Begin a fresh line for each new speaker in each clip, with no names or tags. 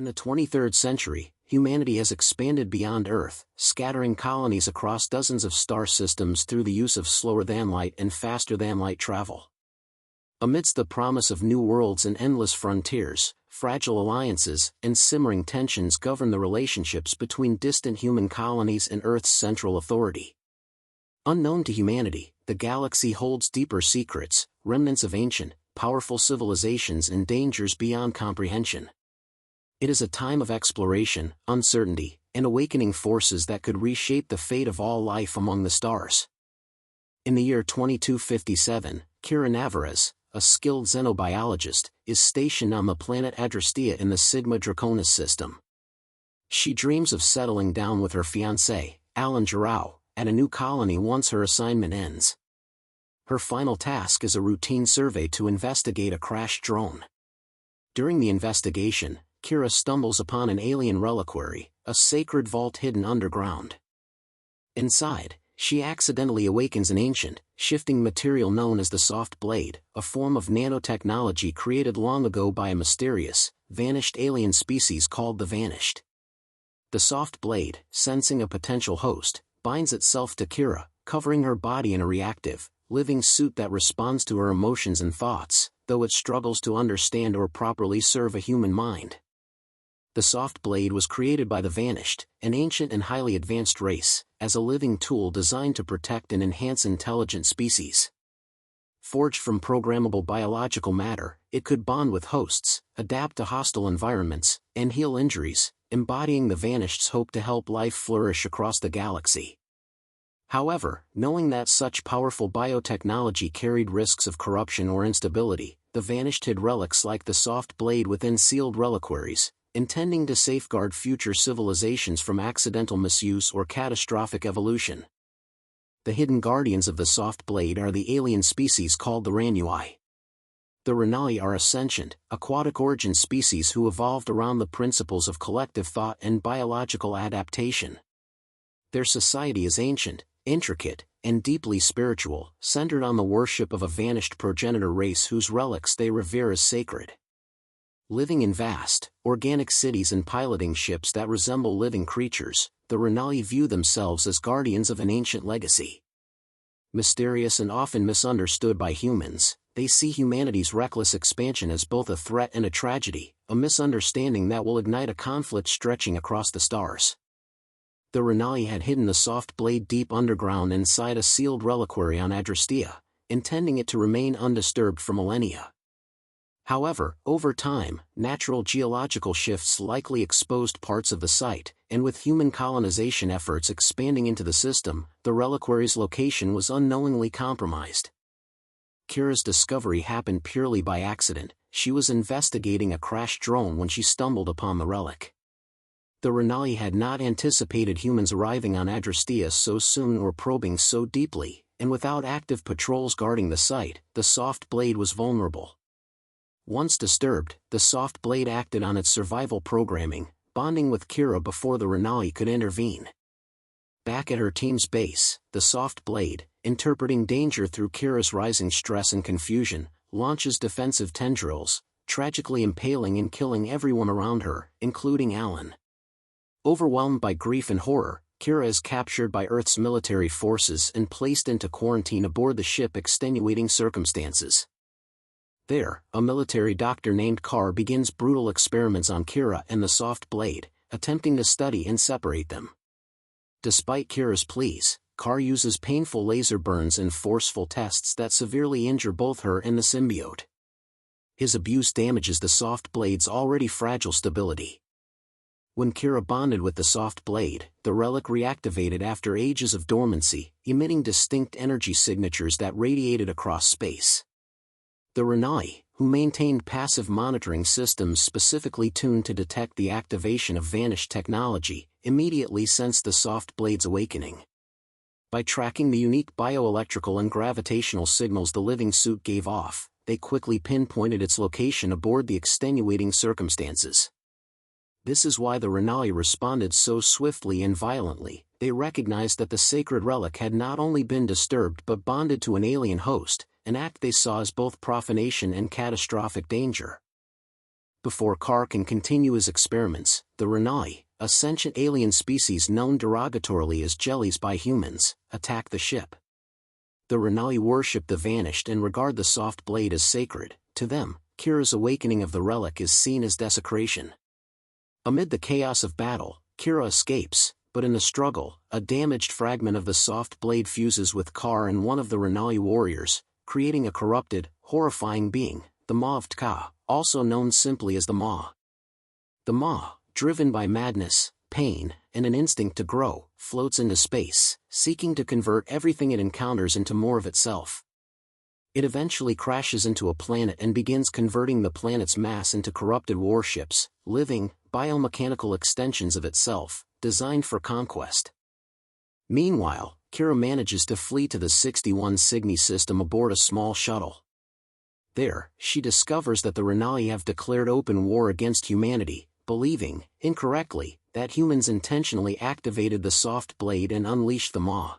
In the 23rd century, humanity has expanded beyond Earth, scattering colonies across dozens of star systems through the use of slower-than-light and faster-than-light travel. Amidst the promise of new worlds and endless frontiers, fragile alliances and simmering tensions govern the relationships between distant human colonies and Earth's central authority. Unknown to humanity, the galaxy holds deeper secrets, remnants of ancient, powerful civilizations and dangers beyond comprehension. It is a time of exploration, uncertainty, and awakening forces that could reshape the fate of all life among the stars. In the year 2257, Kira Navarez, a skilled xenobiologist, is stationed on the planet Adrastea in the Sigma Draconis system. She dreams of settling down with her fiancé, Alan Jarrau, at a new colony once her assignment ends. Her final task is a routine survey to investigate a crashed drone. During the investigation, Kira stumbles upon an alien reliquary, a sacred vault hidden underground. Inside, she accidentally awakens an ancient, shifting material known as the soft blade, a form of nanotechnology created long ago by a mysterious, vanished alien species called the Vanished. The soft blade, sensing a potential host, binds itself to Kira, covering her body in a reactive, living suit that responds to her emotions and thoughts, though it struggles to understand or properly serve a human mind. The soft blade was created by the Vanished, an ancient and highly advanced race, as a living tool designed to protect and enhance intelligent species. Forged from programmable biological matter, it could bond with hosts, adapt to hostile environments, and heal injuries, embodying the Vanished's hope to help life flourish across the galaxy. However, knowing that such powerful biotechnology carried risks of corruption or instability, the Vanished hid relics like the soft blade within sealed reliquaries, intending to safeguard future civilizations from accidental misuse or catastrophic evolution. The hidden guardians of the soft blade are the alien species called the Ranui. The Ranui are a sentient, aquatic origin species who evolved around the principles of collective thought and biological adaptation. Their society is ancient, intricate, and deeply spiritual, centered on the worship of a vanished progenitor race whose relics they revere as sacred. Living in vast, organic cities and piloting ships that resemble living creatures, the Ranui view themselves as guardians of an ancient legacy. Mysterious and often misunderstood by humans, they see humanity's reckless expansion as both a threat and a tragedy, a misunderstanding that will ignite a conflict stretching across the stars. The Ranui had hidden the soft blade deep underground inside a sealed reliquary on Adrastea, intending it to remain undisturbed for millennia. However, over time, natural geological shifts likely exposed parts of the site, and with human colonization efforts expanding into the system, the reliquary's location was unknowingly compromised. Kira's discovery happened purely by accident. She was investigating a crashed drone when she stumbled upon the relic. The Ranui had not anticipated humans arriving on Adrastea so soon or probing so deeply, and without active patrols guarding the site, the soft blade was vulnerable. Once disturbed, the soft blade acted on its survival programming, bonding with Kira before the Ranui could intervene. Back at her team's base, the soft blade, interpreting danger through Kira's rising stress and confusion, launches defensive tendrils, tragically impaling and killing everyone around her, including Alan. Overwhelmed by grief and horror, Kira is captured by Earth's military forces and placed into quarantine aboard the ship extenuating circumstances. There, a military doctor named Carr begins brutal experiments on Kira and the soft blade, attempting to study and separate them. Despite Kira's pleas, Carr uses painful laser burns and forceful tests that severely injure both her and the symbiote. His abuse damages the soft blade's already fragile stability. When Kira bonded with the soft blade, the relic reactivated after ages of dormancy, emitting distinct energy signatures that radiated across space. The Ranui, who maintained passive monitoring systems specifically tuned to detect the activation of vanished technology, immediately sensed the soft blade's awakening. By tracking the unique bioelectrical and gravitational signals the living suit gave off, they quickly pinpointed its location aboard the extenuating circumstances. This is why the Ranui responded so swiftly and violently. They recognized that the sacred relic had not only been disturbed but bonded to an alien host, an act they saw as both profanation and catastrophic danger. Before Carr can continue his experiments, the Renai, a sentient alien species known derogatorily as jellies by humans, attack the ship. The Renai worship the Vanished and regard the soft blade as sacred. To them, Kira's awakening of the relic is seen as desecration. Amid the chaos of battle, Kira escapes, but in the struggle, a damaged fragment of the soft blade fuses with Carr and one of the Renai warriors, creating a corrupted, horrifying being, the Maw of Tka, also known simply as the Maw. The Maw, driven by madness, pain, and an instinct to grow, floats into space, seeking to convert everything it encounters into more of itself. It eventually crashes into a planet and begins converting the planet's mass into corrupted warships, living, biomechanical extensions of itself, designed for conquest. Meanwhile, Kira manages to flee to the 61 Cygni system aboard a small shuttle. There, she discovers that the Renai have declared open war against humanity, believing, incorrectly, that humans intentionally activated the soft blade and unleashed the Maw.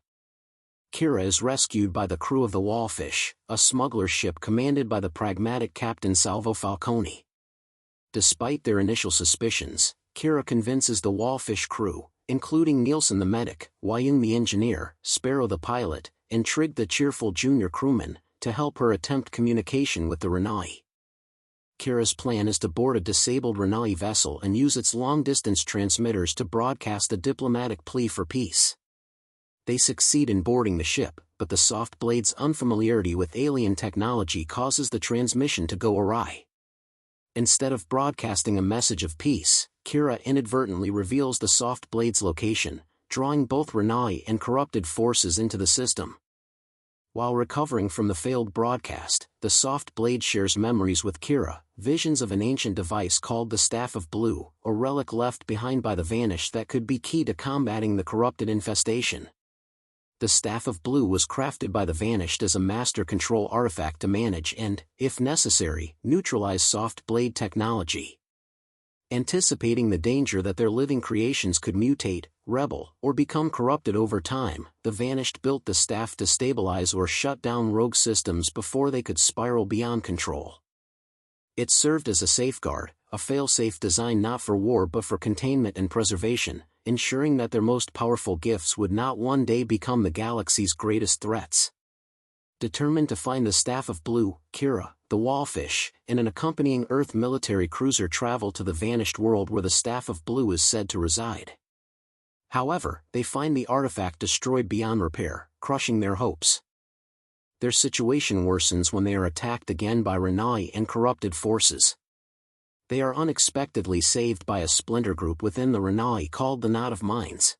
Kira is rescued by the crew of the Wallfish, a smuggler ship commanded by the pragmatic Captain Salvo Falconi. Despite their initial suspicions, Kira convinces the Wallfish crew, including Nielsen the medic, Wyung the engineer, Sparrow the pilot, and Trigg the cheerful junior crewman, to help her attempt communication with the Renai. Kira's plan is to board a disabled Renai vessel and use its long-distance transmitters to broadcast a diplomatic plea for peace. They succeed in boarding the ship, but the soft blade's unfamiliarity with alien technology causes the transmission to go awry. Instead of broadcasting a message of peace, Kira inadvertently reveals the soft blade's location, drawing both Renai and corrupted forces into the system. While recovering from the failed broadcast, the soft blade shares memories with Kira, visions of an ancient device called the Staff of Blue, a relic left behind by the Vanished that could be key to combating the corrupted infestation. The Staff of Blue was crafted by the Vanished as a master control artifact to manage and, if necessary, neutralize soft blade technology. Anticipating the danger that their living creations could mutate, rebel, or become corrupted over time, the Vanished built the staff to stabilize or shut down rogue systems before they could spiral beyond control. It served as a safeguard, a failsafe designed not for war but for containment and preservation, ensuring that their most powerful gifts would not one day become the galaxy's greatest threats. Determined to find the Staff of Blue, Kira, the Wallfish, and an accompanying Earth military cruiser travel to the Vanished world where the Staff of Blue is said to reside. However, they find the artifact destroyed beyond repair, crushing their hopes. Their situation worsens when they are attacked again by Renai and corrupted forces. They are unexpectedly saved by a splinter group within the Renai called the Knot of Minds.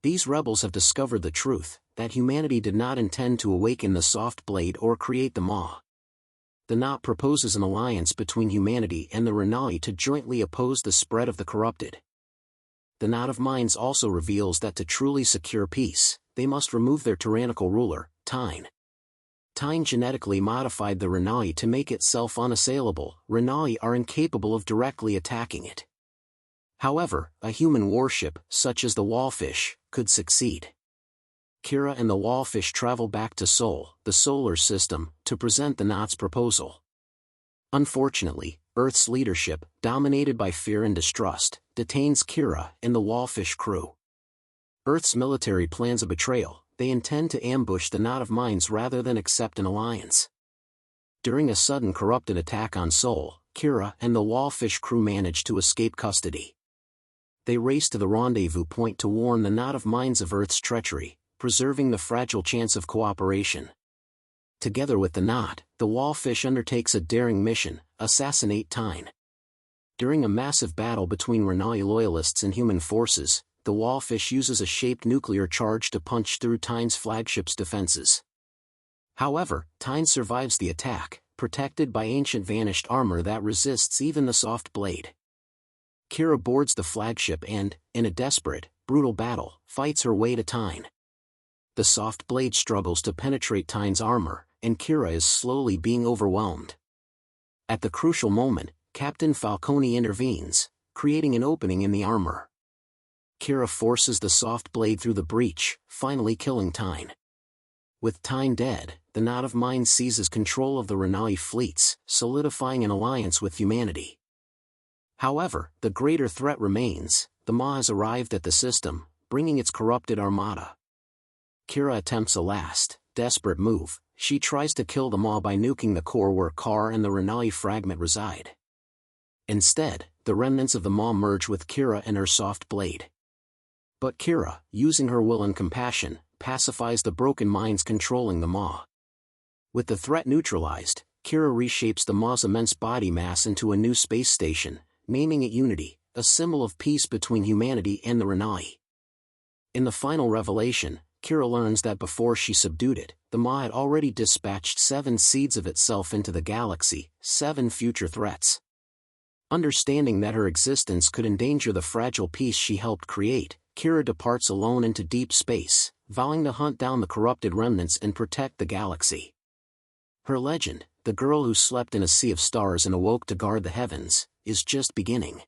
These rebels have discovered the truth, that humanity did not intend to awaken the soft blade or create the Maw. The Knot proposes an alliance between humanity and the Renai to jointly oppose the spread of the corrupted. The Knot of Minds also reveals that to truly secure peace, they must remove their tyrannical ruler, Tyne. Tyne genetically modified the Renai to make itself unassailable. Renai are incapable of directly attacking it. However, a human warship, such as the Wallfish, could succeed. Kira and the Wallfish travel back to Sol, the solar system, to present the Knot's proposal. Unfortunately, Earth's leadership, dominated by fear and distrust, detains Kira and the Wallfish crew. Earth's military plans a betrayal. They intend to ambush the Knot of Minds rather than accept an alliance. During a sudden corrupted attack on Sol, Kira and the Wallfish crew manage to escape custody. They race to the rendezvous point to warn the Knot of Minds of Earth's treachery, preserving the fragile chance of cooperation. Together with the Knot, the Wallfish undertakes a daring mission: assassinate Tyne. During a massive battle between Renai loyalists and human forces, the Wallfish uses a shaped nuclear charge to punch through Tyne's flagship's defenses. However, Tyne survives the attack, protected by ancient Vanished armor that resists even the soft blade. Kira boards the flagship and, in a desperate, brutal battle, fights her way to Tyne. The soft blade struggles to penetrate Tyne's armor, and Kira is slowly being overwhelmed. At the crucial moment, Captain Falconi intervenes, creating an opening in the armor. Kira forces the soft blade through the breach, finally killing Tyne. With Tyne dead, the Knot of Minds seizes control of the Renai fleets, solidifying an alliance with humanity. However, the greater threat remains. The Maw has arrived at the system, bringing its corrupted armada. Kira attempts a last, desperate move. She tries to kill the Maw by nuking the core where Kar and the Renali fragment reside. Instead, the remnants of the Maw merge with Kira and her soft blade. But Kira, using her will and compassion, pacifies the broken minds controlling the Maw. With the threat neutralized, Kira reshapes the Maw's immense body mass into a new space station, naming it Unity, a symbol of peace between humanity and the Renali. In the final revelation, Kira learns that before she subdued it, the Maw had already dispatched 7 seeds of itself into the galaxy, 7 future threats. Understanding that her existence could endanger the fragile peace she helped create, Kira departs alone into deep space, vowing to hunt down the corrupted remnants and protect the galaxy. Her legend, the girl who slept in a sea of stars and awoke to guard the heavens, is just beginning.